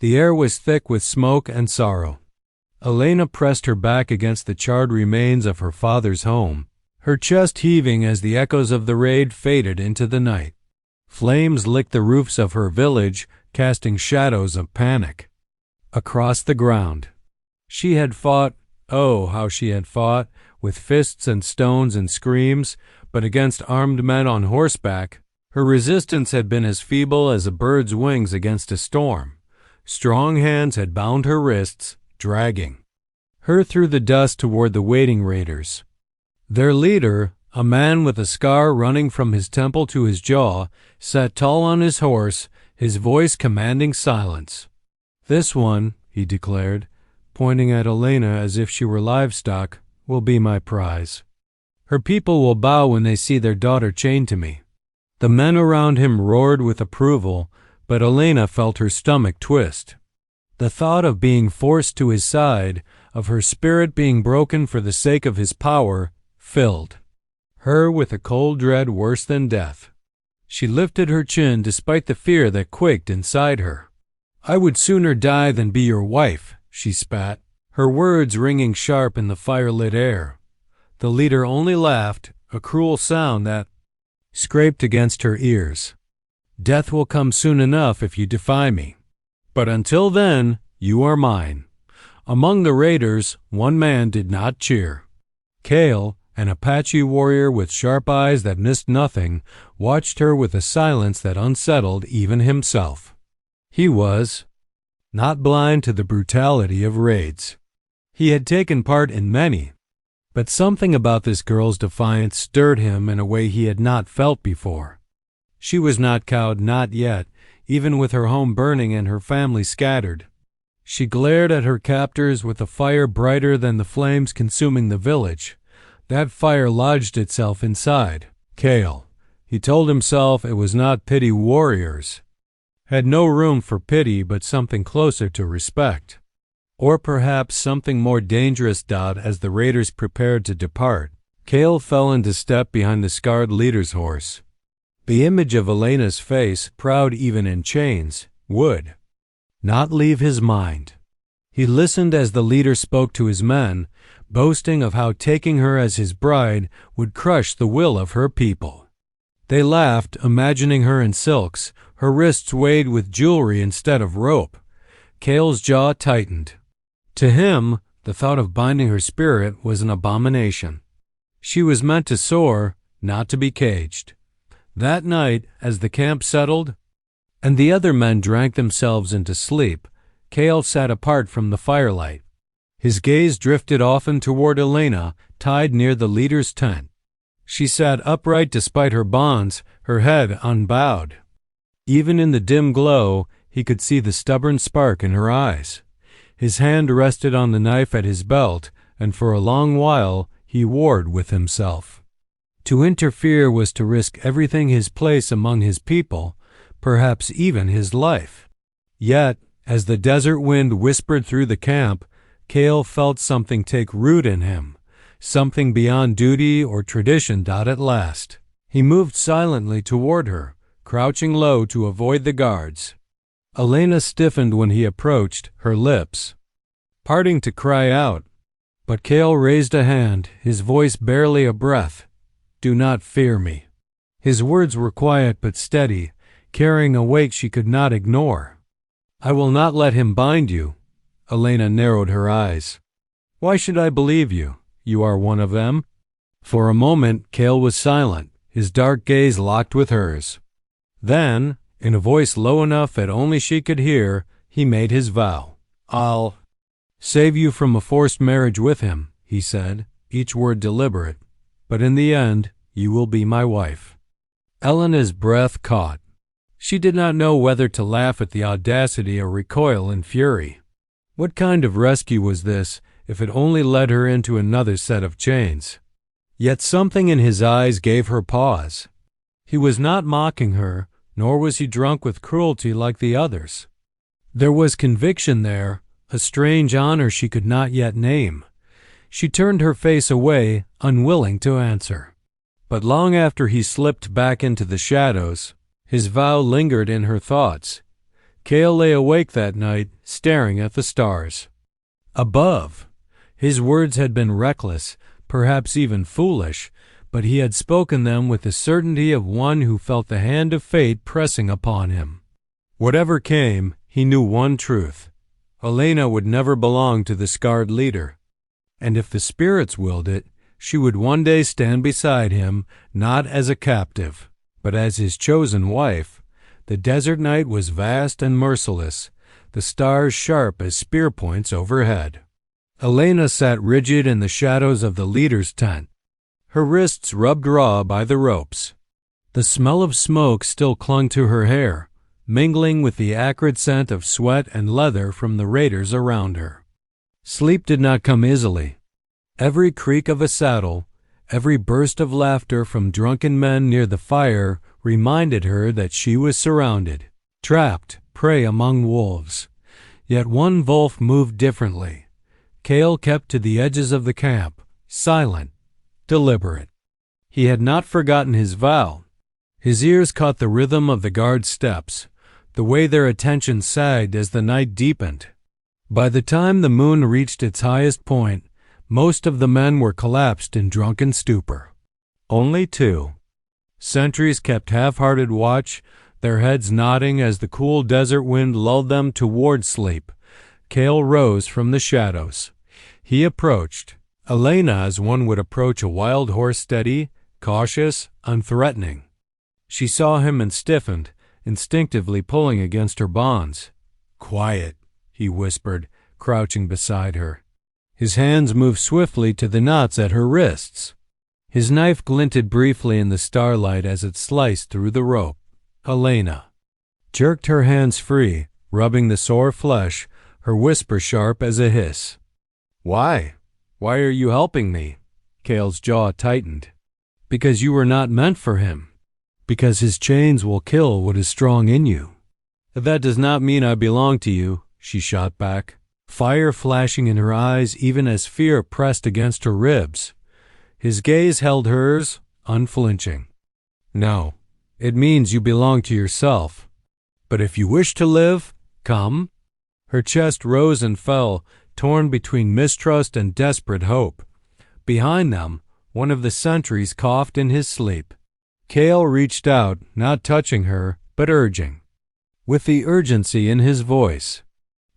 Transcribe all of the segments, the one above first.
The air was thick with smoke and sorrow. Elena pressed her back against the charred remains of her father's home, her chest heaving as the echoes of the raid faded into the night. Flames licked the roofs of her village, casting shadows of panic across the ground. She had fought, oh, how she had fought, with fists and stones and screams, but against armed men on horseback. Her resistance had been as feeble as a bird's wings against a storm. Strong hands had bound her wrists, dragging her through the dust toward the waiting raiders. Their leader, a man with a scar running from his temple to his jaw, sat tall on his horse, his voice commanding silence. "This one," he declared, pointing at Elena as if she were livestock, "will be my prize. Her people will bow when they see their daughter chained to me." The men around him roared with approval, but Elena felt her stomach twist. The thought of being forced to his side, of her spirit being broken for the sake of his power, filled her with a cold dread worse than death. She lifted her chin despite the fear that quaked inside her. "I would sooner die than be your wife," she spat, her words ringing sharp in the firelit air. The leader only laughed, a cruel sound that scraped against her ears. "Death will come soon enough if you defy me. But until then, you are mine." Among the raiders, one man did not cheer. Cale, an Apache warrior with sharp eyes that missed nothing, watched her with a silence that unsettled even himself. He was not blind to the brutality of raids. He had taken part in many, but something about this girl's defiance stirred him in a way he had not felt before. She was not cowed, not yet, even with her home burning and her family scattered. She glared at her captors with a fire brighter than the flames consuming the village. That fire lodged itself inside Cale. He told himself it was not pity. Warriors had no room for pity, but something closer to respect. Or perhaps something more dangerous. As the raiders prepared to depart, Cale fell into step behind the scarred leader's horse. The image of Elena's face, proud even in chains, would not leave his mind. He listened as the leader spoke to his men, boasting of how taking her as his bride would crush the will of her people. They laughed, imagining her in silks, her wrists weighted with jewelry instead of rope. Cale's jaw tightened. To him, the thought of binding her spirit was an abomination. She was meant to soar, not to be caged. That night, as the camp settled, and the other men drank themselves into sleep, Cale sat apart from the firelight. His gaze drifted often toward Elena, tied near the leader's tent. She sat upright despite her bonds, her head unbowed. Even in the dim glow, he could see the stubborn spark in her eyes. His hand rested on the knife at his belt, and for a long while he warred with himself. To interfere was to risk everything, his place among his people, perhaps even his life. Yet, as the desert wind whispered through the camp, Cale felt something take root in him, something beyond duty or tradition. At last, he moved silently toward her, crouching low to avoid the guards. Elena stiffened when he approached, her lips parting to cry out. But Cale raised a hand, his voice barely a breath. "Do not fear me." His words were quiet but steady, carrying a weight she could not ignore. "I will not let him bind you." Elena narrowed her eyes. "Why should I believe you? You are one of them?" For a moment, Cale was silent, his dark gaze locked with hers. Then, in a voice low enough that only she could hear, he made his vow. "I'll save you from a forced marriage with him," he said, each word deliberate. "But in the end, you will be my wife." Elena's breath caught. She did not know whether to laugh at the audacity or recoil in fury. What kind of rescue was this, if it only led her into another set of chains? Yet something in his eyes gave her pause. He was not mocking her, nor was he drunk with cruelty like the others. There was conviction there, a strange honor she could not yet name. She turned her face away, unwilling to answer. But long after he slipped back into the shadows, his vow lingered in her thoughts. Cale lay awake that night, staring at the stars. Above, his words had been reckless, perhaps even foolish, but he had spoken them with the certainty of one who felt the hand of fate pressing upon him. Whatever came, he knew one truth. Elena would never belong to the scarred leader. And if the spirits willed it, she would one day stand beside him, not as a captive, but as his chosen wife. The desert night was vast and merciless, the stars sharp as spear points overhead. Elena sat rigid in the shadows of the leader's tent, her wrists rubbed raw by the ropes. The smell of smoke still clung to her hair, mingling with the acrid scent of sweat and leather from the raiders around her. Sleep did not come easily. Every creak of a saddle, every burst of laughter from drunken men near the fire reminded her that she was surrounded, trapped, prey among wolves. Yet one wolf moved differently. Cale kept to the edges of the camp, silent, deliberate. He had not forgotten his vow. His ears caught the rhythm of the guard's steps, the way their attention sagged as the night deepened. By the time the moon reached its highest point, most of the men were collapsed in drunken stupor. Only two. Sentries kept half-hearted watch, their heads nodding as the cool desert wind lulled them toward sleep. Cale rose from the shadows. He approached, Elena as one would approach a wild horse, steady, cautious, unthreatening. She saw him and stiffened, instinctively pulling against her bonds. "Quiet," he whispered, crouching beside her. His hands moved swiftly to the knots at her wrists. His knife glinted briefly in the starlight as it sliced through the rope. Elena jerked her hands free, rubbing the sore flesh, her whisper sharp as a hiss. "Why? Why are you helping me?" Cale's jaw tightened. "Because you were not meant for him. Because his chains will kill what is strong in you." "That does not mean I belong to you," she shot back, fire flashing in her eyes even as fear pressed against her ribs. His gaze held hers, unflinching. "No, it means you belong to yourself. But if you wish to live, come." Her chest rose and fell, torn between mistrust and desperate hope. Behind them, one of the sentries coughed in his sleep. Cale reached out, not touching her, but urging, with the urgency in his voice.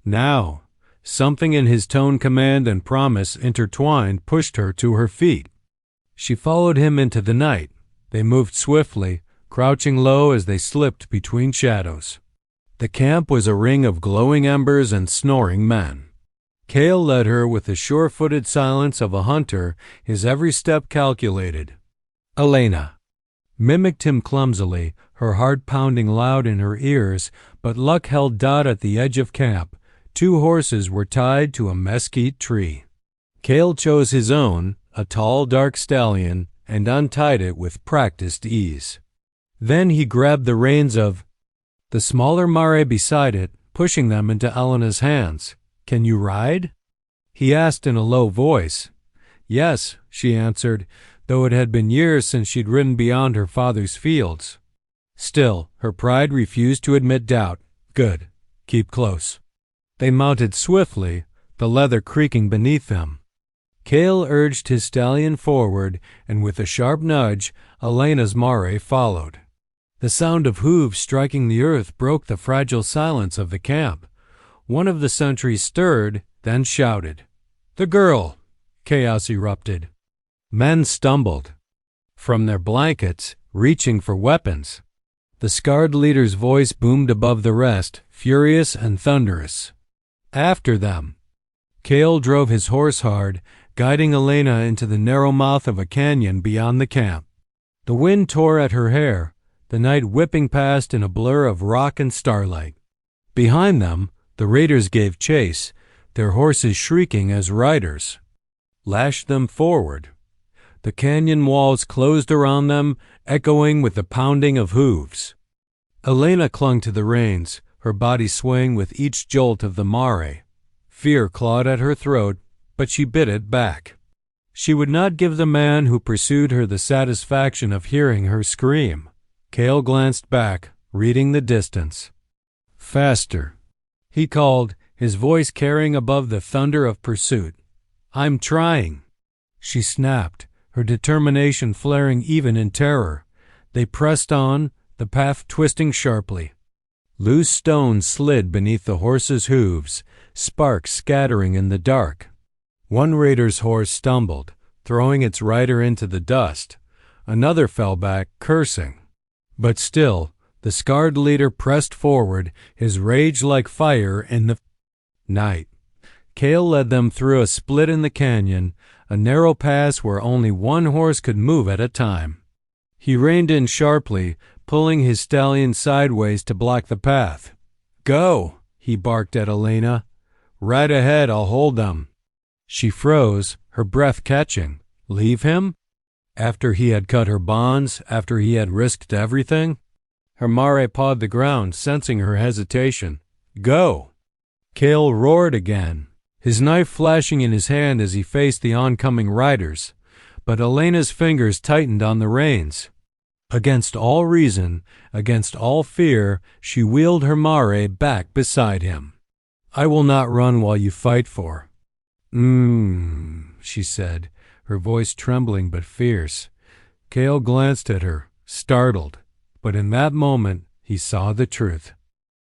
Now, something in his tone, command, and promise intertwined pushed her to her feet. She followed him into the night. They moved swiftly, crouching low as they slipped between shadows. The camp was a ring of glowing embers and snoring men. Cale led her with the sure-footed silence of a hunter, his every step calculated. Elena mimicked him clumsily, her heart pounding loud in her ears, but luck held Dot at the edge of camp. 2 horses were tied to a mesquite tree. Cale chose his own, a tall, dark stallion, and untied it with practiced ease. Then he grabbed the reins of the smaller mare beside it, pushing them into Elena's hands. "Can you ride?" he asked in a low voice. "Yes," she answered, though it had been years since she'd ridden beyond her father's fields. Still, her pride refused to admit doubt. "Good. Keep close." They mounted swiftly, the leather creaking beneath them. Cale urged his stallion forward, and with a sharp nudge, Elena's mare followed. The sound of hooves striking the earth broke the fragile silence of the camp. One of the sentries stirred, then shouted. "The girl!" Chaos erupted. Men stumbled from their blankets, reaching for weapons. The scarred leader's voice boomed above the rest, furious and thunderous. After them. Cale drove his horse hard, guiding Elena into the narrow mouth of a canyon beyond the camp. The wind tore at her hair, the night whipping past in a blur of rock and starlight. Behind them, the raiders gave chase, their horses shrieking as riders lashed them forward. The canyon walls closed around them, echoing with the pounding of hooves. Elena clung to the reins, her body swaying with each jolt of the mare. Fear clawed at her throat, but she bit it back. She would not give the man who pursued her the satisfaction of hearing her scream. Cale glanced back, reading the distance. Faster, he called, his voice carrying above the thunder of pursuit. I'm trying. She snapped, her determination flaring even in terror. They pressed on, the path twisting sharply. Loose stones slid beneath the horses' hooves, sparks scattering in the dark. One raider's horse stumbled, throwing its rider into the dust. Another fell back, cursing. But still, the scarred leader pressed forward, his rage like fire in the night. Cale led them through a split in the canyon, a narrow pass where only one horse could move at a time. He reined in sharply, pulling his stallion sideways to block the path. Go, he barked at Elena. Right ahead, I'll hold them. She froze, her breath catching. Leave him? After he had cut her bonds, after he had risked everything? Her mare pawed the ground, sensing her hesitation. Go! Cale roared again, his knife flashing in his hand as he faced the oncoming riders, but Elena's fingers tightened on the reins. Against all reason, against all fear, she wheeled her mare back beside him. I will not run while you fight for. She said, her voice trembling but fierce. Cale glanced at her, startled, but in that moment he saw the truth.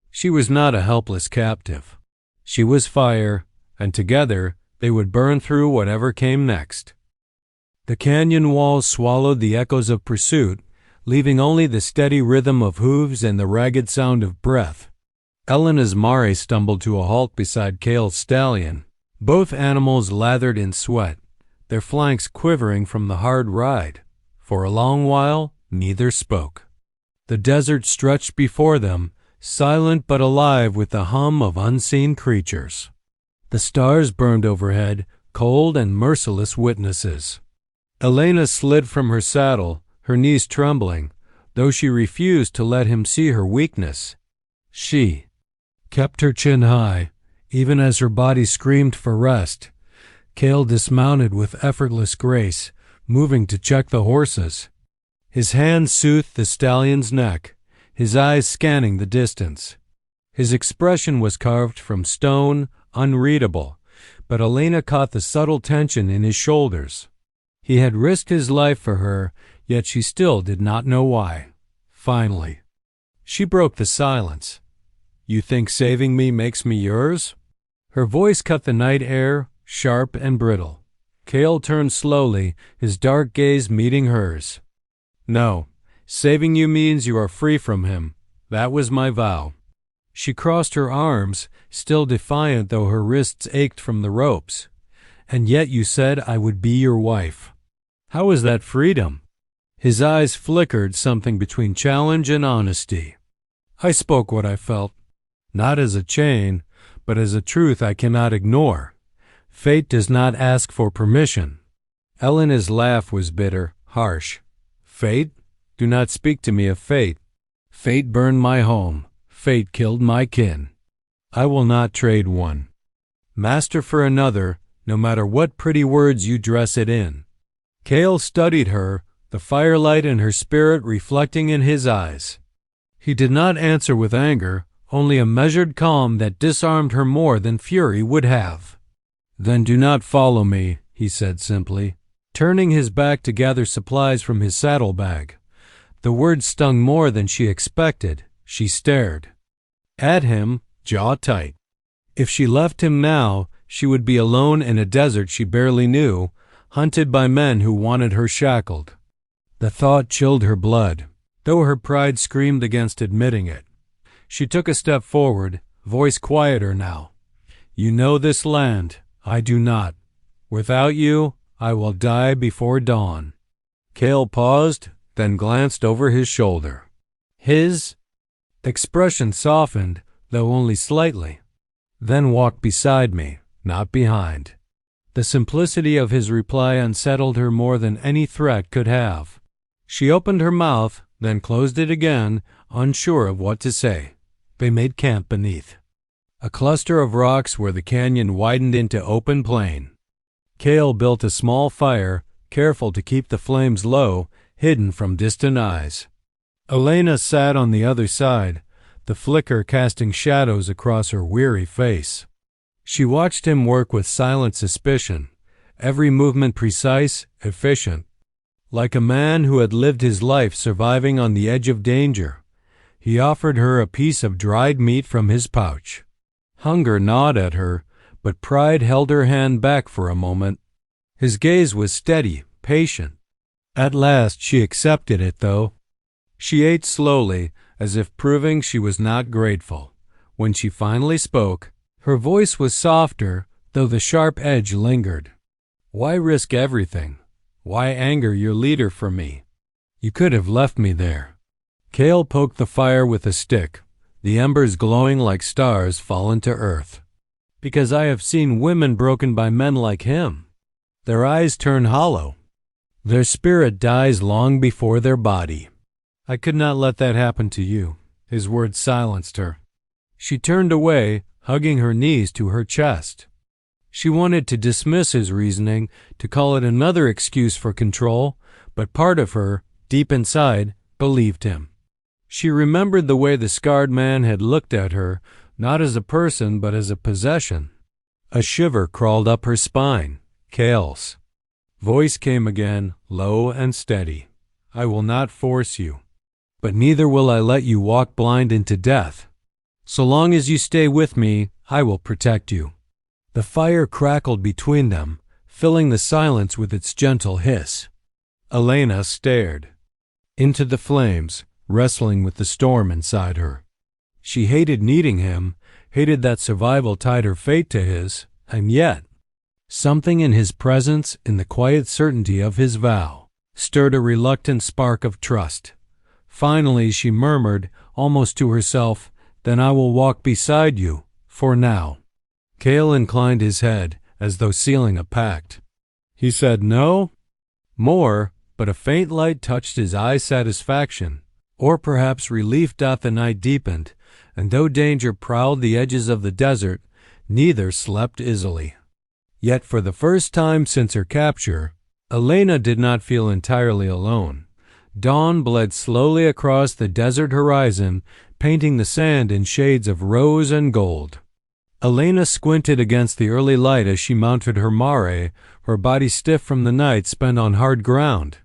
She was not a helpless captive. She was fire, and together they would burn through whatever came next. The canyon walls swallowed the echoes of pursuit, leaving only the steady rhythm of hooves and the ragged sound of breath. Elena's mare stumbled to a halt beside Cale's stallion, both animals lathered in sweat, their flanks quivering from the hard ride. For a long while, neither spoke. The desert stretched before them, silent but alive with the hum of unseen creatures. The stars burned overhead, cold and merciless witnesses. Elena slid from her saddle, her knees trembling, though she refused to let him see her weakness. She kept her chin high, even as her body screamed for rest. Cale dismounted with effortless grace, moving to check the horses. His hand soothed the stallion's neck, his eyes scanning the distance. His expression was carved from stone, unreadable, but Elena caught the subtle tension in his shoulders. He had risked his life for her, yet she still did not know why. Finally, she broke the silence. You think saving me makes me yours? Her voice cut the night air, sharp and brittle. Cale turned slowly, his dark gaze meeting hers. No, saving you means you are free from him. That was my vow. She crossed her arms, still defiant though her wrists ached from the ropes. And yet you said I would be your wife. How is that freedom? His eyes flickered something between challenge and honesty. I spoke what I felt, not as a chain, but as a truth I cannot ignore. Fate does not ask for permission. Elena's laugh was bitter, harsh. Fate? Do not speak to me of fate. Fate burned my home. Fate killed my kin. I will not trade one master for another, no matter what pretty words you dress it in. Cale studied her, the firelight in her spirit reflecting in his eyes. He did not answer with anger, only a measured calm that disarmed her more than fury would have. Then do not follow me, he said simply, turning his back to gather supplies from his saddlebag. The words stung more than she expected. She stared at him, jaw tight. If she left him now, she would be alone in a desert she barely knew, hunted by men who wanted her shackled. The thought chilled her blood, though her pride screamed against admitting it. She took a step forward, voice quieter now. You know this land. I do not. Without you, I will die before dawn. Cale paused, then glanced over his shoulder. His expression softened, though only slightly. Then walked beside me, not behind. The simplicity of his reply unsettled her more than any threat could have. She opened her mouth, then closed it again, unsure of what to say. They made camp beneath a cluster of rocks where the canyon widened into open plain. Cale built a small fire, careful to keep the flames low, hidden from distant eyes. Elena sat on the other side, the flicker casting shadows across her weary face. She watched him work with silent suspicion, every movement precise, efficient. Like a man who had lived his life surviving on the edge of danger, he offered her a piece of dried meat from his pouch. Hunger gnawed at her, but pride held her hand back for a moment. His gaze was steady, patient. At last she accepted it, though. She ate slowly, as if proving she was not grateful. When she finally spoke, her voice was softer, though the sharp edge lingered. "Why risk everything? Why anger your leader for me? You could have left me there." Cale poked the fire with a stick, the embers glowing like stars fallen to earth. "Because I have seen women broken by men like him. Their eyes turn hollow. Their spirit dies long before their body. I could not let that happen to you." His words silenced her. She turned away, hugging her knees to her chest. She wanted to dismiss his reasoning, to call it another excuse for control, but part of her, deep inside, believed him. She remembered the way the scarred man had looked at her, not as a person but as a possession. A shiver crawled up her spine. Cale's voice came again, low and steady. "I will not force you, but neither will I let you walk blind into death. So long as you stay with me, I will protect you." The fire crackled between them, filling the silence with its gentle hiss. Elena stared into the flames, wrestling with the storm inside her. She hated needing him, hated that survival tied her fate to his, and yet something in his presence, in the quiet certainty of his vow, stirred a reluctant spark of trust. Finally she murmured, almost to herself, "Then I will walk beside you, for now." Cale inclined his head, as though sealing a pact. He said no more, but a faint light touched his eye. Satisfaction, or perhaps relief. The night deepened, and though danger prowled the edges of the desert, neither slept easily. Yet for the first time since her capture, Elena did not feel entirely alone. Dawn bled slowly across the desert horizon, painting the sand in shades of rose and gold. Elena squinted against the early light as she mounted her mare, her body stiff from the night spent on hard ground.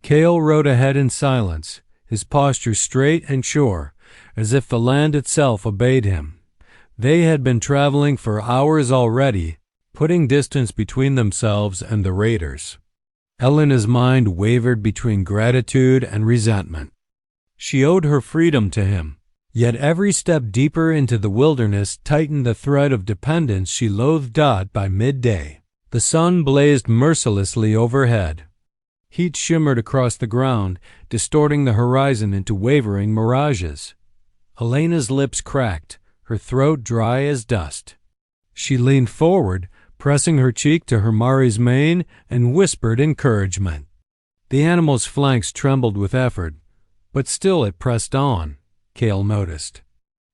Cale rode ahead in silence, his posture straight and sure, as if the land itself obeyed him. They had been traveling for hours already, putting distance between themselves and the raiders. Elena's mind wavered between gratitude and resentment. She owed her freedom to him. Yet every step deeper into the wilderness tightened the thread of dependence she loathed. By midday, the sun blazed mercilessly overhead. Heat shimmered across the ground, distorting the horizon into wavering mirages. Elena's lips cracked, her throat dry as dust. She leaned forward, pressing her cheek to her mare's mane, and whispered encouragement. The animal's flanks trembled with effort, but still it pressed on. Cale noticed.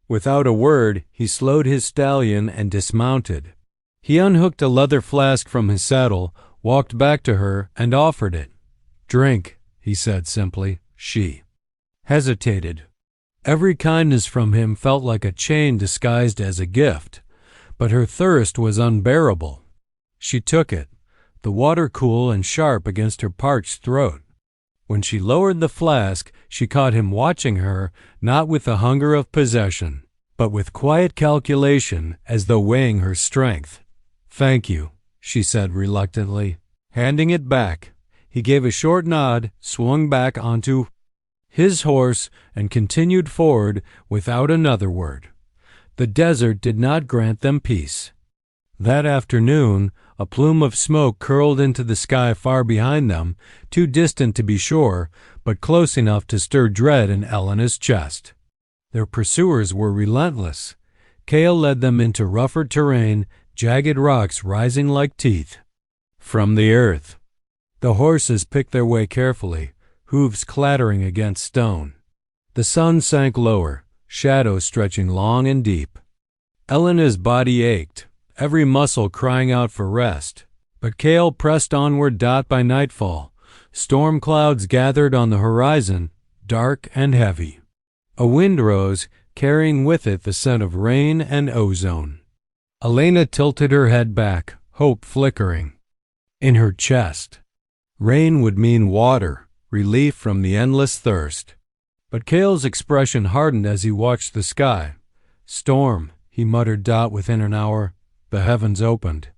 Without a word, he slowed his stallion and dismounted. He unhooked a leather flask from his saddle, walked back to her, and offered it. "Drink," he said simply. She hesitated. Every kindness from him felt like a chain disguised as a gift, but her thirst was unbearable. She took it, the water cool and sharp against her parched throat. When she lowered the flask, she caught him watching her, not with the hunger of possession, but with quiet calculation, as though weighing her strength. "Thank you," she said reluctantly. Handing it back, he gave a short nod, swung back onto his horse, and continued forward without another word. The desert did not grant them peace. That afternoon, a plume of smoke curled into the sky far behind them, too distant to be sure, but close enough to stir dread in Elena's chest. Their pursuers were relentless. Cale led them into rougher terrain, jagged rocks rising like teeth from the earth. The horses picked their way carefully, hooves clattering against stone. The sun sank lower, shadows stretching long and deep. Elena's body ached, every muscle crying out for rest. But Cale pressed onward. By nightfall, storm clouds gathered on the horizon, dark and heavy. A wind rose, carrying with it the scent of rain and ozone. Elena tilted her head back, hope flickering in her chest. Rain would mean water, relief from the endless thirst. But Cale's expression hardened as he watched the sky. Storm, he muttered. Within an hour, the heavens opened.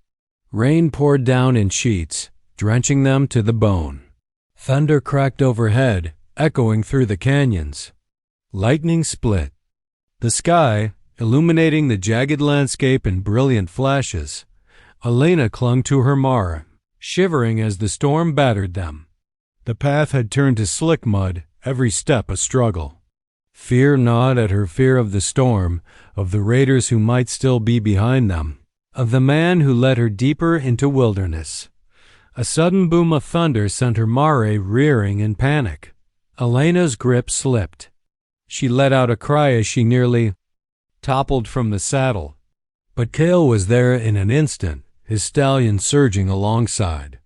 Rain poured down in sheets, drenching them to the bone. Thunder cracked overhead, echoing through the canyons. Lightning split the sky, illuminating the jagged landscape in brilliant flashes. Elena clung to her Mara, shivering as the storm battered them. The path had turned to slick mud, every step a struggle. Fear gnawed at her, fear of the storm, of the raiders who might still be behind them, of the man who led her deeper into wilderness. A sudden boom of thunder sent her mare rearing in panic. Elena's grip slipped. She let out a cry as she nearly toppled from the saddle. But Cale was there in an instant, his stallion surging alongside.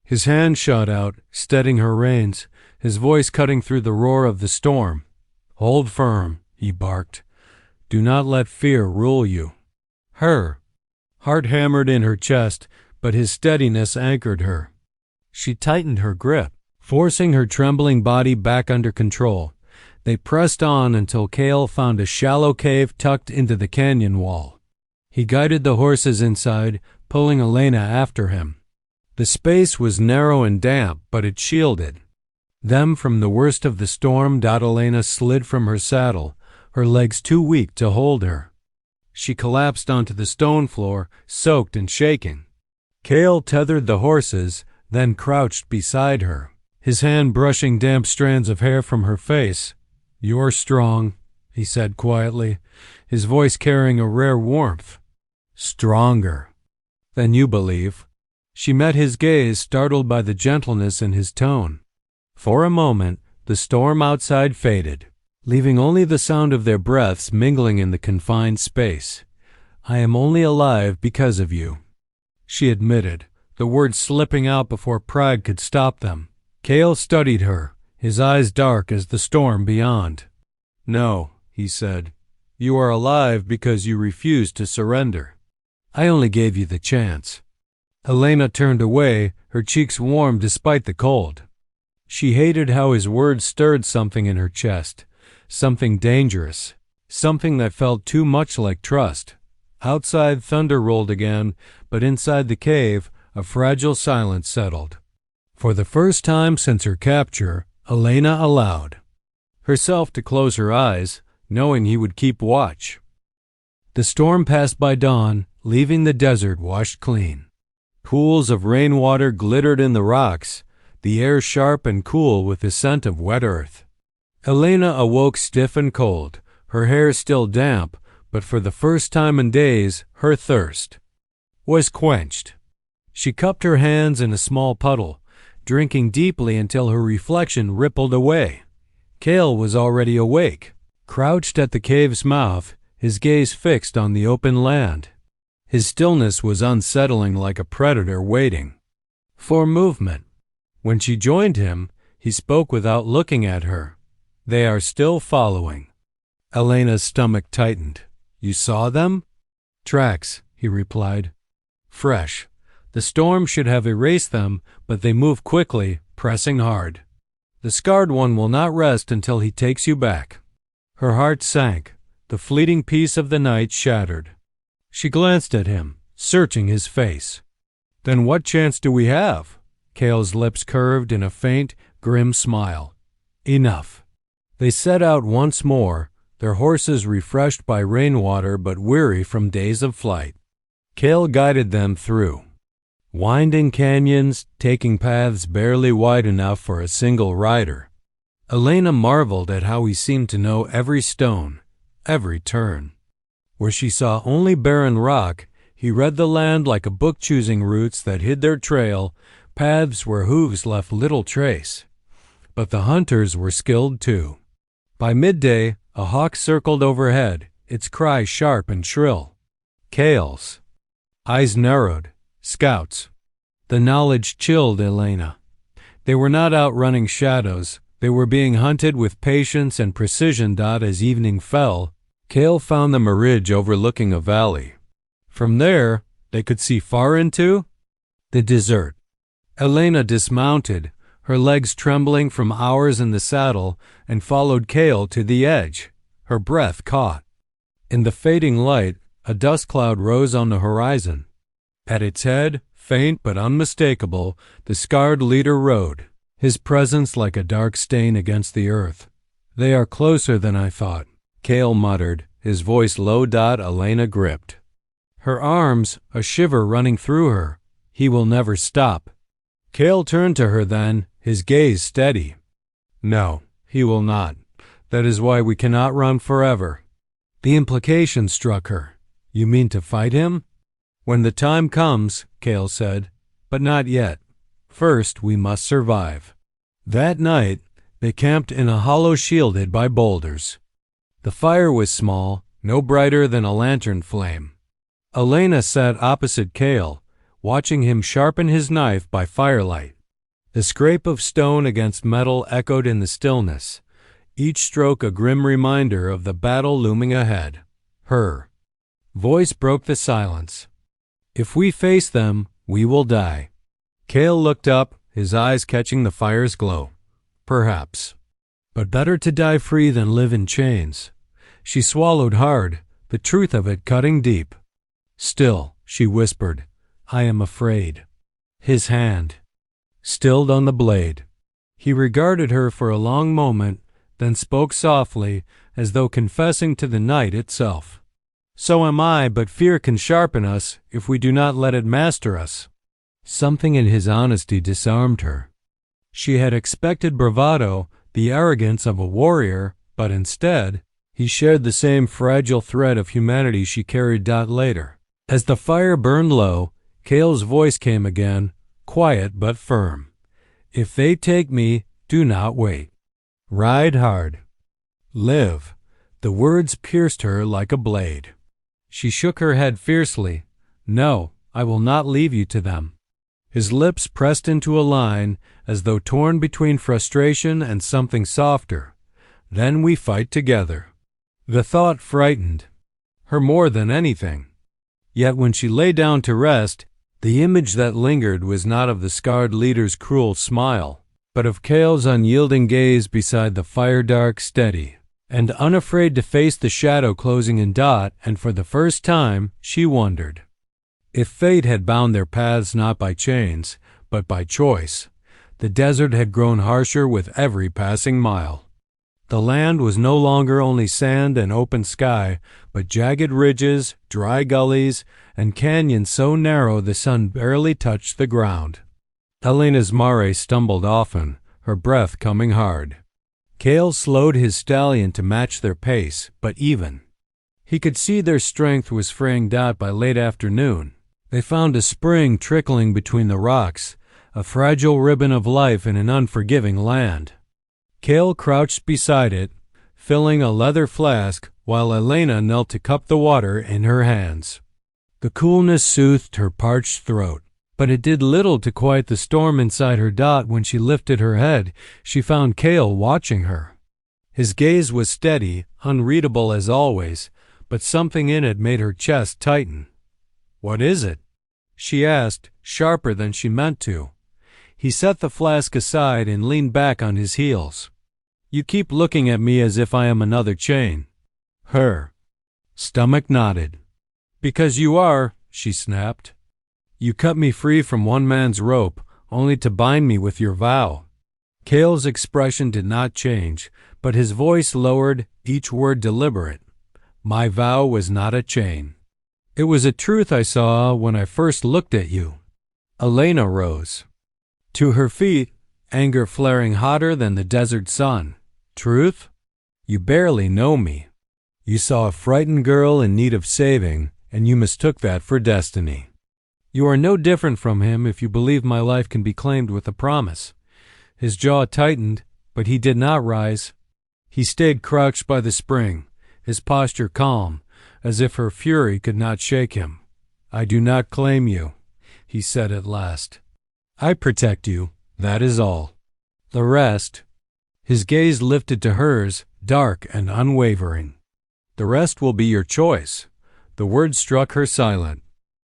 His hand shot out, steadying her reins, his voice cutting through the roar of the storm. "Hold firm," he barked. "Do not let fear rule you." Her heart hammered in her chest, but his steadiness anchored her. She tightened her grip, forcing her trembling body back under control. They pressed on until Cale found a shallow cave tucked into the canyon wall. He guided the horses inside, pulling Elena after him. The space was narrow and damp, but it shielded them from the worst of the storm. Elena slid from her saddle, her legs too weak to hold her. She collapsed onto the stone floor, soaked and shaking. Cale tethered the horses, then crouched beside her, his hand brushing damp strands of hair from her face. "You're strong," he said quietly, his voice carrying a rare warmth. "Stronger than you believe." She met his gaze, startled by the gentleness in his tone. For a moment, the storm outside faded, leaving only the sound of their breaths mingling in the confined space. "I am only alive because of you," she admitted, the words slipping out before pride could stop them. Cale studied her, his eyes dark as the storm beyond. "No," he said, "you are alive because you refused to surrender. I only gave you the chance." Elena turned away, her cheeks warm despite the cold. She hated how his words stirred something in her chest, something dangerous, something that felt too much like trust. Outside, thunder rolled again, but inside the cave, a fragile silence settled. For the first time since her capture, Elena allowed herself to close her eyes, knowing he would keep watch. The storm passed by dawn, leaving the desert washed clean. Pools of rainwater glittered in the rocks, the air sharp and cool with the scent of wet earth. Elena awoke stiff and cold, her hair still damp, but for the first time in days, her thirst was quenched. She cupped her hands in a small puddle, drinking deeply until her reflection rippled away. Cale was already awake, crouched at the cave's mouth, his gaze fixed on the open land. His stillness was unsettling, like a predator waiting for movement. When she joined him, he spoke without looking at her. "They are still following." Elena's stomach tightened. "You saw them?" "Tracks," he replied. "Fresh. The storm should have erased them, but they move quickly, pressing hard. The scarred one will not rest until he takes you back." Her heart sank, the fleeting peace of the night shattered. She glanced at him, searching his face. "Then what chance do we have?" Cale's lips curved in a faint, grim smile. "Enough." They set out once more, their horses refreshed by rainwater but weary from days of flight. Cale guided them through winding canyons, taking paths barely wide enough for a single rider. Elena marveled at how he seemed to know every stone, every turn. Where she saw only barren rock, he read the land like a book, choosing routes that hid their trail, paths where hooves left little trace. But the hunters were skilled too. By midday, a hawk circled overhead, its cry sharp and shrill. Cale's eyes narrowed. Scouts. The knowledge chilled Elena. They were not outrunning shadows. They were being hunted with patience and precision. As evening fell, Cale found them a ridge overlooking a valley. From there, they could see far into the desert. Elena dismounted, her legs trembling from hours in the saddle, and followed Cale to the edge, her breath caught. In the fading light, a dust cloud rose on the horizon. At its head, faint but unmistakable, the scarred leader rode, his presence like a dark stain against the earth. "They are closer than I thought," Cale muttered, his voice low. Elena gripped her arms, a shiver running through her. "He will never stop." Cale turned to her then, his gaze steady. "No, he will not. That is why we cannot run forever." The implication struck her. "You mean to fight him?" "When the time comes," Cale said, "but not yet. First, we must survive." That night, they camped in a hollow shielded by boulders. The fire was small, no brighter than a lantern flame. Elena sat opposite Cale, watching him sharpen his knife by firelight. The scrape of stone against metal echoed in the stillness, each stroke a grim reminder of the battle looming ahead. Her voice broke the silence. "If we face them, we will die." Cale looked up, his eyes catching the fire's glow. "Perhaps. But better to die free than live in chains." She swallowed hard, the truth of it cutting deep. "Still," she whispered, "I am afraid." His hand stilled on the blade. He regarded her for a long moment, then spoke softly, as though confessing to the night itself. "So am I, but fear can sharpen us if we do not let it master us." Something in his honesty disarmed her. She had expected bravado, the arrogance of a warrior, but instead, he shared the same fragile thread of humanity she carried. Later, as the fire burned low, Cale's voice came again, quiet but firm. "If they take me, do not wait. Ride hard. Live." The words pierced her like a blade. She shook her head fiercely. "No, I will not leave you to them." His lips pressed into a line, as though torn between frustration and something softer. "Then we fight together." The thought frightened her more than anything. Yet when she lay down to rest, the image that lingered was not of the scarred leader's cruel smile, but of Cale's unyielding gaze beside the fire, dark, steady, and unafraid to face the shadow closing in. And for the first time, she wondered if fate had bound their paths not by chains, but by choice. The desert had grown harsher with every passing mile. The land was no longer only sand and open sky, but jagged ridges, dry gullies, and canyons so narrow the sun barely touched the ground. Elena's mare stumbled often, her breath coming hard. Cale slowed his stallion to match their pace, but even. He could see their strength was fraying. By late afternoon, they found a spring trickling between the rocks, a fragile ribbon of life in an unforgiving land. Cale crouched beside it, filling a leather flask, while Elena knelt to cup the water in her hands. The coolness soothed her parched throat, but it did little to quiet the storm inside her. When she lifted her head, she found Cale watching her. His gaze was steady, unreadable as always, but something in it made her chest tighten. "What is it?" she asked, sharper than she meant to. He set the flask aside and leaned back on his heels. "You keep looking at me as if I am another chain." Her stomach nodded. "Because you are," she snapped. "You cut me free from one man's rope, only to bind me with your vow." Cale's expression did not change, but his voice lowered, each word deliberate. "My vow was not a chain. It was a truth I saw when I first looked at you." Elena rose to her feet, anger flaring hotter than the desert sun. "Truth? You barely know me. You saw a frightened girl in need of saving, and you mistook that for destiny. You are no different from him if you believe my life can be claimed with a promise." His jaw tightened, but he did not rise. He stayed crouched by the spring, his posture calm, as if her fury could not shake him. "I do not claim you," he said at last. "I protect you, that is all. The rest—" His gaze lifted to hers, dark and unwavering. The rest will be your choice." The words struck her silent.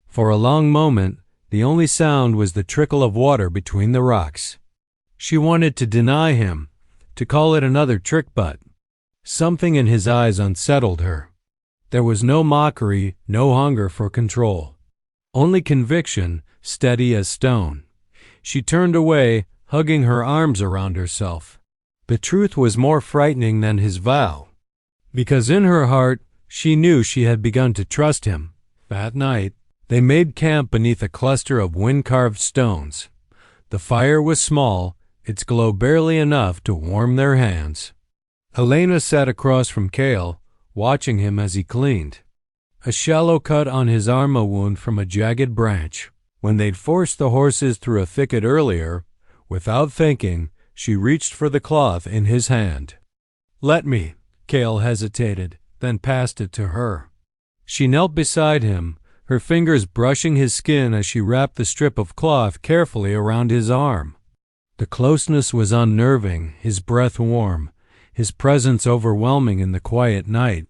For a long moment, the only sound was the trickle of water between the rocks. She wanted to deny him, to call it another trick, but something in his eyes unsettled her. There was no mockery, no hunger for control. Only conviction, steady as stone. She turned away, hugging her arms around herself. The truth was more frightening than his vow, because in her heart she knew she had begun to trust him. That night, they made camp beneath a cluster of wind-carved stones. The fire was small, its glow barely enough to warm their hands. Elena sat across from Cale, watching him as he cleaned. A shallow cut on his arm, a wound from a jagged branch. When they'd forced the horses through a thicket earlier, without thinking, she reached for the cloth in his hand. "Let me," Cale hesitated, then passed it to her. She knelt beside him, her fingers brushing his skin as she wrapped the strip of cloth carefully around his arm. The closeness was unnerving, his breath warm, his presence overwhelming in the quiet night.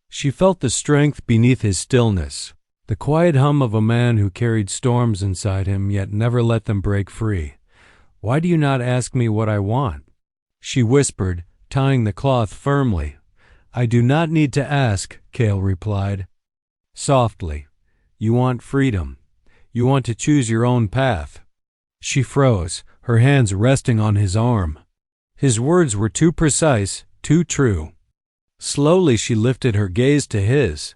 She felt the strength beneath his stillness, the quiet hum of a man who carried storms inside him yet never let them break free. "Why do you not ask me what I want?" she whispered, tying the cloth firmly. "I do not need to ask," Cale replied. Softly, "You want freedom. You want to choose your own path." She froze, her hands resting on his arm. His words were too precise, too true. Slowly she lifted her gaze to his.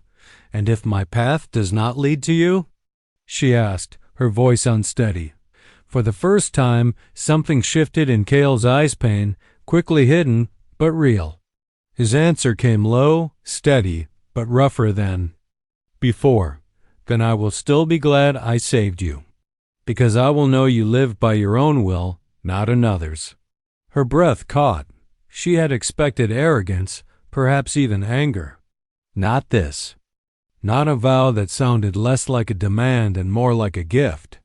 "And if my path does not lead to you?" she asked, her voice unsteady. For the first time, something shifted in Cale's eyes, pain, quickly hidden, but real. His answer came low, steady, but rougher than before. "Then I will still be glad I saved you, because I will know you live by your own will, not another's." Her breath caught. She had expected arrogance, perhaps even anger. Not this. Not a vow that sounded less like a demand and more like a gift.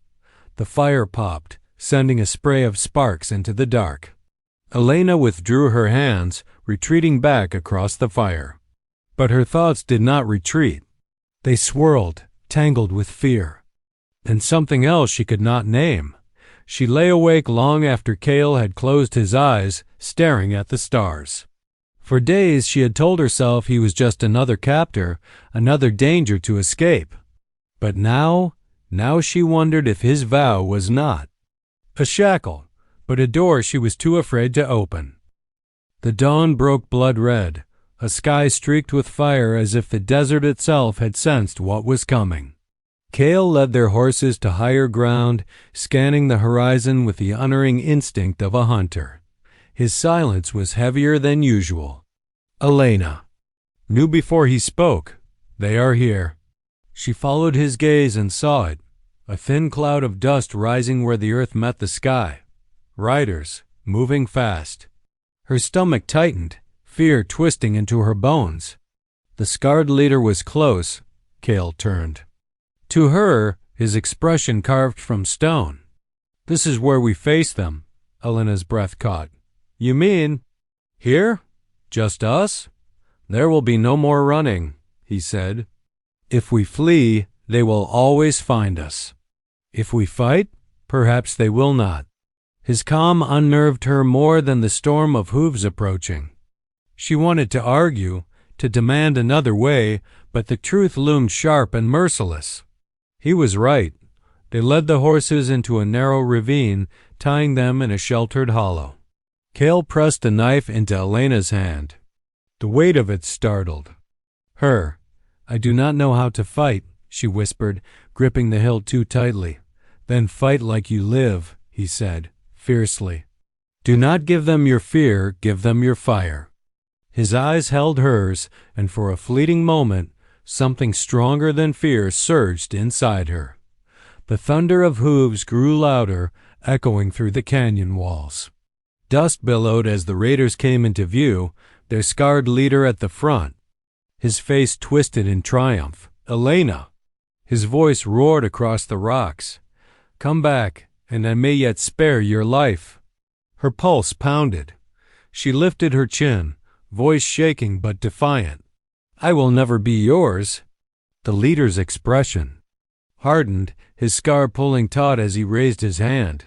The fire popped, sending a spray of sparks into the dark. Elena withdrew her hands, retreating back across the fire. But her thoughts did not retreat. They swirled, tangled with fear. And something else she could not name. She lay awake long after Cale had closed his eyes, staring at the stars. For days she had told herself he was just another captor, another danger to escape. But now she wondered if his vow was not a shackle, but a door she was too afraid to open. The dawn broke blood red, a sky streaked with fire as if the desert itself had sensed what was coming. Cale led their horses to higher ground, scanning the horizon with the unerring instinct of a hunter. His silence was heavier than usual. Elena knew before he spoke, "They are here." She followed his gaze and saw it, a thin cloud of dust rising where the earth met the sky. Riders, moving fast. Her stomach tightened, fear twisting into her bones. The scarred leader was close. Cale turned. To her, his expression carved from stone. "This is where we face them," Elena's breath caught. "You mean here? Just us?" "There will be no more running," he said. "If we flee, they will always find us. If we fight, perhaps they will not." His calm unnerved her more than the storm of hooves approaching. She wanted to argue, to demand another way, but the truth loomed sharp and merciless. He was right. They led the horses into a narrow ravine, tying them in a sheltered hollow. Cale pressed the knife into Elena's hand. The weight of it startled her. "I do not know how to fight," she whispered, gripping the hilt too tightly. "Then fight like you live," he said, fiercely. "Do not give them your fear, give them your fire." His eyes held hers, and for a fleeting moment, something stronger than fear surged inside her. The thunder of hooves grew louder, echoing through the canyon walls. Dust billowed as the raiders came into view, their scarred leader at the front. His face twisted in triumph. "Elena!" His voice roared across the rocks. "Come back, and I may yet spare your life." Her pulse pounded. She lifted her chin, voice shaking but defiant. I will never be yours. The leader's expression hardened, his scar pulling taut as he raised his hand.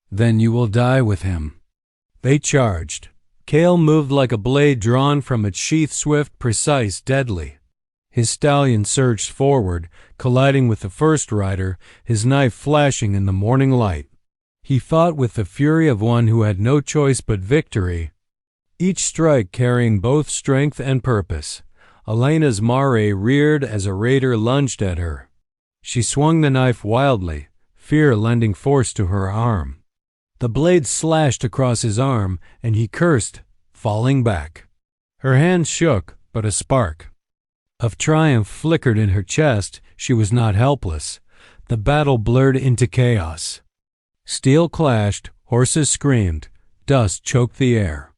Then you will die with him. They charged. Cale moved like a blade drawn from its sheath, swift, precise, deadly. His stallion surged forward, colliding with the first rider, his knife flashing in the morning light. He fought with the fury of one who had no choice but victory, each strike carrying both strength and purpose. Elena's mare reared as a raider lunged at her. She swung the knife wildly, fear lending force to her arm. The blade slashed across his arm, and he cursed, falling back. Her hand shook, but a spark of triumph flickered in her chest. She was not helpless. The battle blurred into chaos. Steel clashed, horses screamed, dust choked the air.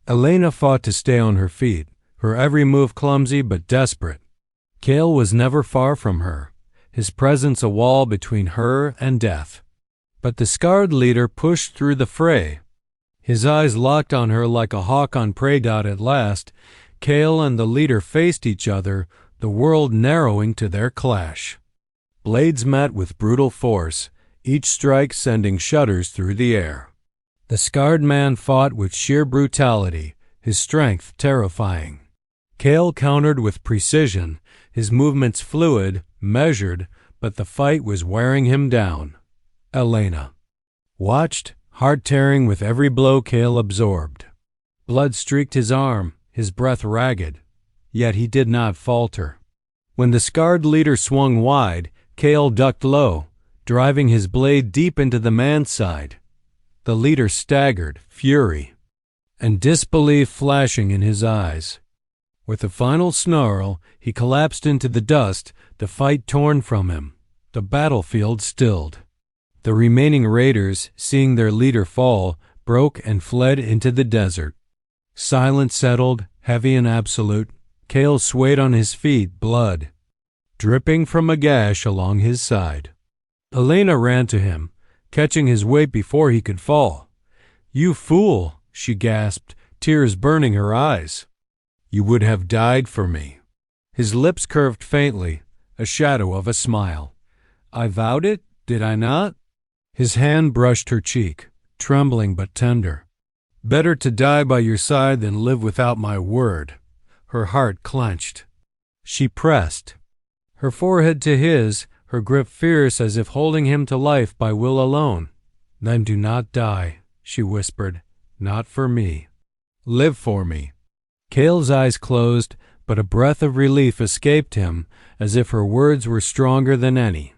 Elena fought to stay on her feet, her every move clumsy but desperate. Cale was never far from her, his presence a wall between her and death. But the scarred leader pushed through the fray. His eyes locked on her like a hawk on prey. At last, Cale and the leader faced each other, the world narrowing to their clash. Blades met with brutal force, each strike sending shudders through the air. The scarred man fought with sheer brutality, his strength terrifying. Cale countered with precision, his movements fluid, measured, but the fight was wearing him down. Elena watched, heart tearing with every blow Cale absorbed. Blood streaked his arm, his breath ragged, yet he did not falter. When the scarred leader swung wide, Cale ducked low, driving his blade deep into the man's side. The leader staggered, fury and disbelief flashing in his eyes. With a final snarl, he collapsed into the dust, the fight torn from him, the battlefield stilled. The remaining raiders, seeing their leader fall, broke and fled into the desert. Silence settled, heavy and absolute. Cale swayed on his feet, blood dripping from a gash along his side. Elena ran to him, catching his weight before he could fall. "You fool," she gasped, tears burning her eyes. "You would have died for me." His lips curved faintly, a shadow of a smile. "I vowed it, did I not?" His hand brushed her cheek, trembling but tender. "Better to die by your side than live without my word." Her heart clenched. She pressed, her forehead to his, her grip fierce as if holding him to life by will alone. "Then do not die," she whispered. "Not for me. Live for me." Cale's eyes closed, but a breath of relief escaped him, as if her words were stronger than any.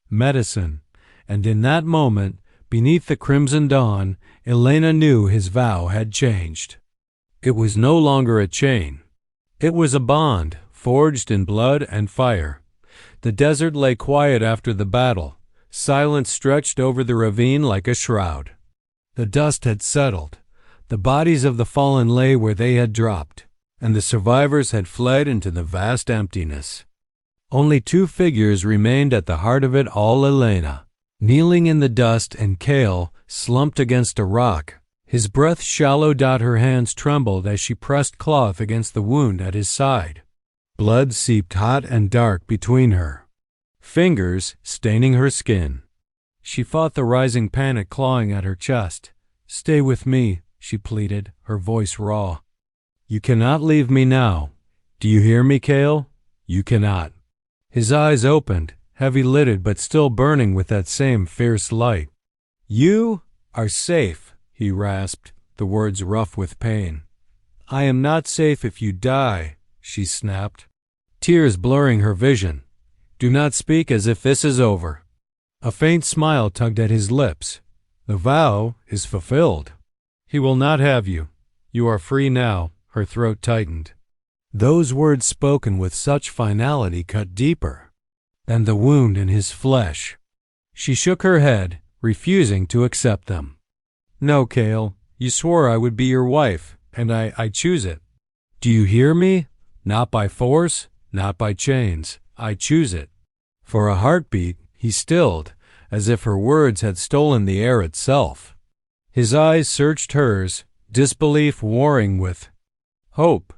Medicine. And in that moment, beneath the crimson dawn, Elena knew his vow had changed. It was no longer a chain. It was a bond, forged in blood and fire. The desert lay quiet after the battle. Silence stretched over the ravine like a shroud. The dust had settled. The bodies of the fallen lay where they had dropped, and the survivors had fled into the vast emptiness. Only two figures remained at the heart of it all: Elena, kneeling in the dust, and Cale, slumped against a rock. His breath shallow. Her hands trembled as she pressed cloth against the wound at his side. Blood seeped hot and dark between her fingers, staining her skin. She fought the rising panic clawing at her chest. "Stay with me," she pleaded, her voice raw. "You cannot leave me now. Do you hear me, Cale? You cannot." His eyes opened, heavy-lidded but still burning with that same fierce light. "You are safe," he rasped, the words rough with pain. "I am not safe if you die," she snapped, tears blurring her vision. "Do not speak as if this is over." A faint smile tugged at his lips. "The vow is fulfilled. He will not have you. You are free now." Her throat tightened. Those words spoken with such finality cut deeper than the wound in his flesh. She shook her head, refusing to accept them. "No, Cale, you swore I would be your wife, and I choose it. Do you hear me? Not by force, not by chains. I choose it." For a heartbeat, he stilled, as if her words had stolen the air itself. His eyes searched hers, disbelief warring with hope.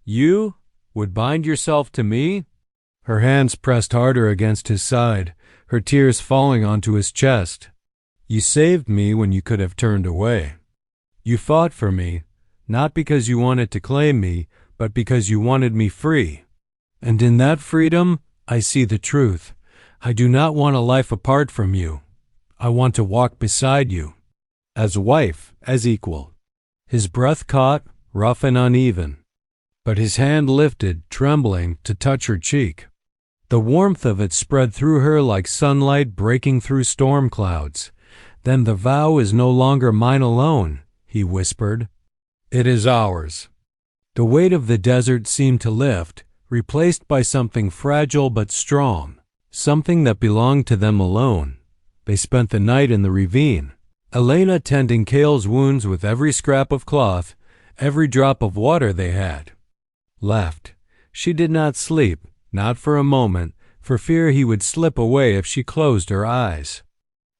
"You? would bind yourself to me?" Her hands pressed harder against his side, her tears falling onto his chest. "You saved me when you could have turned away. You fought for me, not because you wanted to claim me, but because you wanted me free. And in that freedom, I see the truth. I do not want a life apart from you. I want to walk beside you, as wife, as equal." His breath caught, rough and uneven, but his hand lifted, trembling, to touch her cheek. The warmth of it spread through her like sunlight breaking through storm clouds. "Then the vow is no longer mine alone," he whispered. "It is ours." The weight of the desert seemed to lift, replaced by something fragile but strong, something that belonged to them alone. They spent the night in the ravine, Elena tending Cale's wounds with every scrap of cloth, every drop of water they had left. She did not sleep, not for a moment, for fear he would slip away if she closed her eyes.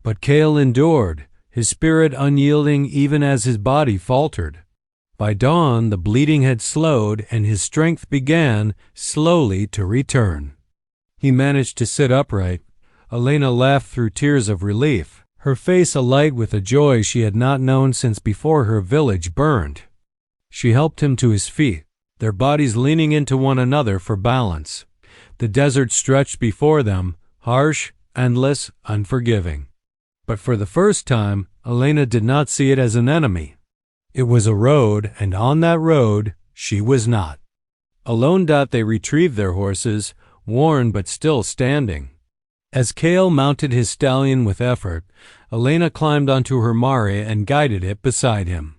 But Cale endured, his spirit unyielding even as his body faltered. By dawn, the bleeding had slowed, and his strength began, slowly, to return. He managed to sit upright. Elena laughed through tears of relief, her face alight with a joy she had not known since before her village burned. She helped him to his feet, their bodies leaning into one another for balance. The desert stretched before them, harsh, endless, unforgiving. But for the first time, Elena did not see it as an enemy. It was a road, and on that road, she was not. Alone, they retrieved their horses, worn but still standing. As Cale mounted his stallion with effort, Elena climbed onto her mare and guided it beside him.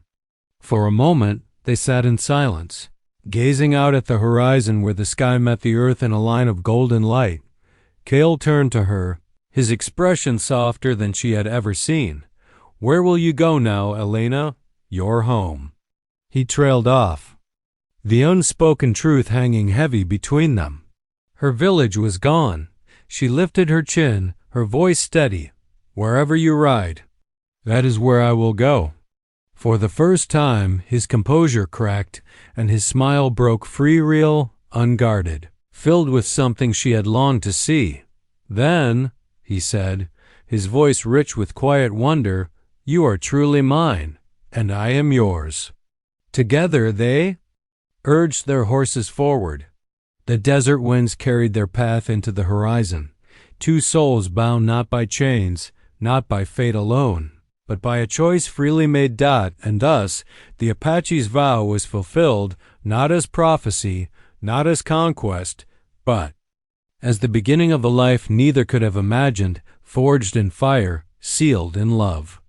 For a moment, they sat in silence, gazing out at the horizon where the sky met the earth in a line of golden light. Cale turned to her, his expression softer than she had ever seen. "Where will you go now, Elena?" "Your home." He trailed off, the unspoken truth hanging heavy between them. Her village was gone. She lifted her chin, her voice steady. "Wherever you ride, that is where I will go." For the first time, his composure cracked, and his smile broke free, real, unguarded, filled with something she had longed to see. "Then," he said, his voice rich with quiet wonder, "you are truly mine, and I am yours." Together they urged their horses forward. The desert winds carried their path into the horizon, two souls bound not by chains, not by fate alone, but by a choice freely made. And thus the Apache's vow was fulfilled, not as prophecy, not as conquest, but as the beginning of a life neither could have imagined, forged in fire, sealed in love.